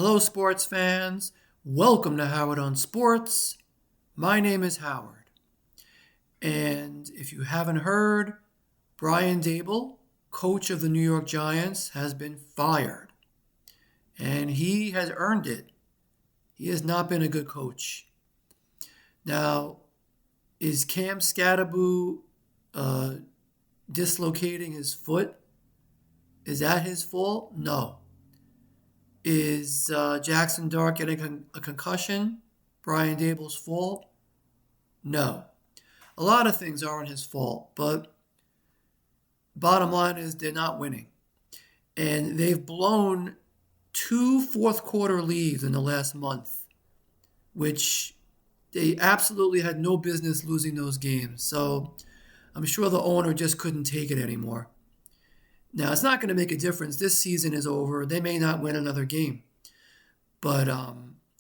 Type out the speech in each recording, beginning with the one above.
Hello, sports fans. Welcome to Howard on Sports. My name is Howard. And if you haven't heard, Brian Daboll, coach of the New York Giants, has been fired. And he has earned it. He has not been a good coach. Now, is Cam Scatterboo dislocating his foot? Is that his fault? No. Is Jackson Dart getting a concussion Brian Daboll's fault? No. A lot of things aren't his fault, but bottom line is they're not winning. And they've blown 2 fourth quarter leads in the last month, which they absolutely had no business losing those games. So I'm sure the owner just couldn't take it anymore. Now, it's not going to make a difference. This season is over. They may not win another game. But,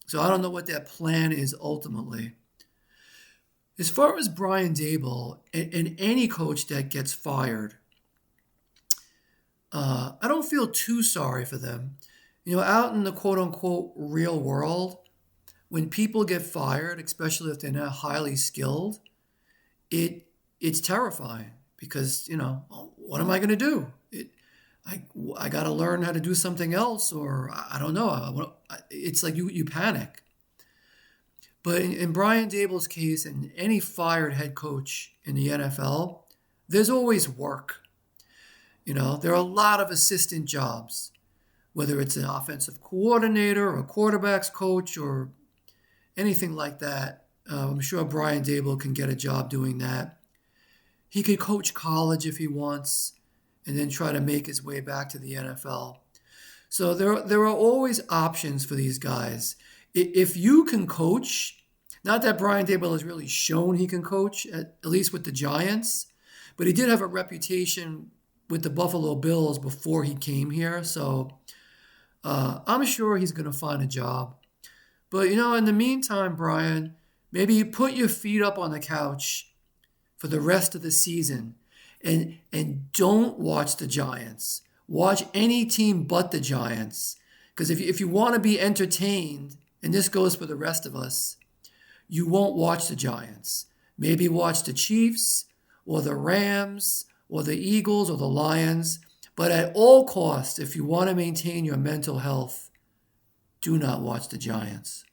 so I don't know what that plan is ultimately. As far as Brian Daboll and any coach that gets fired, I don't feel too sorry for them. You know, out in the quote-unquote real world, when people get fired, especially if they're not highly skilled, it's terrifying because, what am I going to do? I got to learn how to do something else, or I don't know. It's like you panic. But in Brian Daboll's case, and any fired head coach in the NFL, there's always work. There are a lot of assistant jobs, whether it's an offensive coordinator or a quarterback's coach or anything like that. I'm sure Brian Daboll can get a job doing that. He could coach college if he wants, and then try to make his way back to the NFL. So there are always options for these guys. If you can coach, not that Brian Daboll has really shown he can coach, at least with the Giants, but he did have a reputation with the Buffalo Bills before he came here. So I'm sure he's going to find a job. But, in the meantime, Brian, maybe you put your feet up on the couch for the rest of the season. And don't watch the Giants. Watch any team but the Giants. Because if you want to be entertained, and this goes for the rest of us, you won't watch the Giants. Maybe watch the Chiefs or the Rams or the Eagles or the Lions. But at all costs, if you want to maintain your mental health, do not watch the Giants.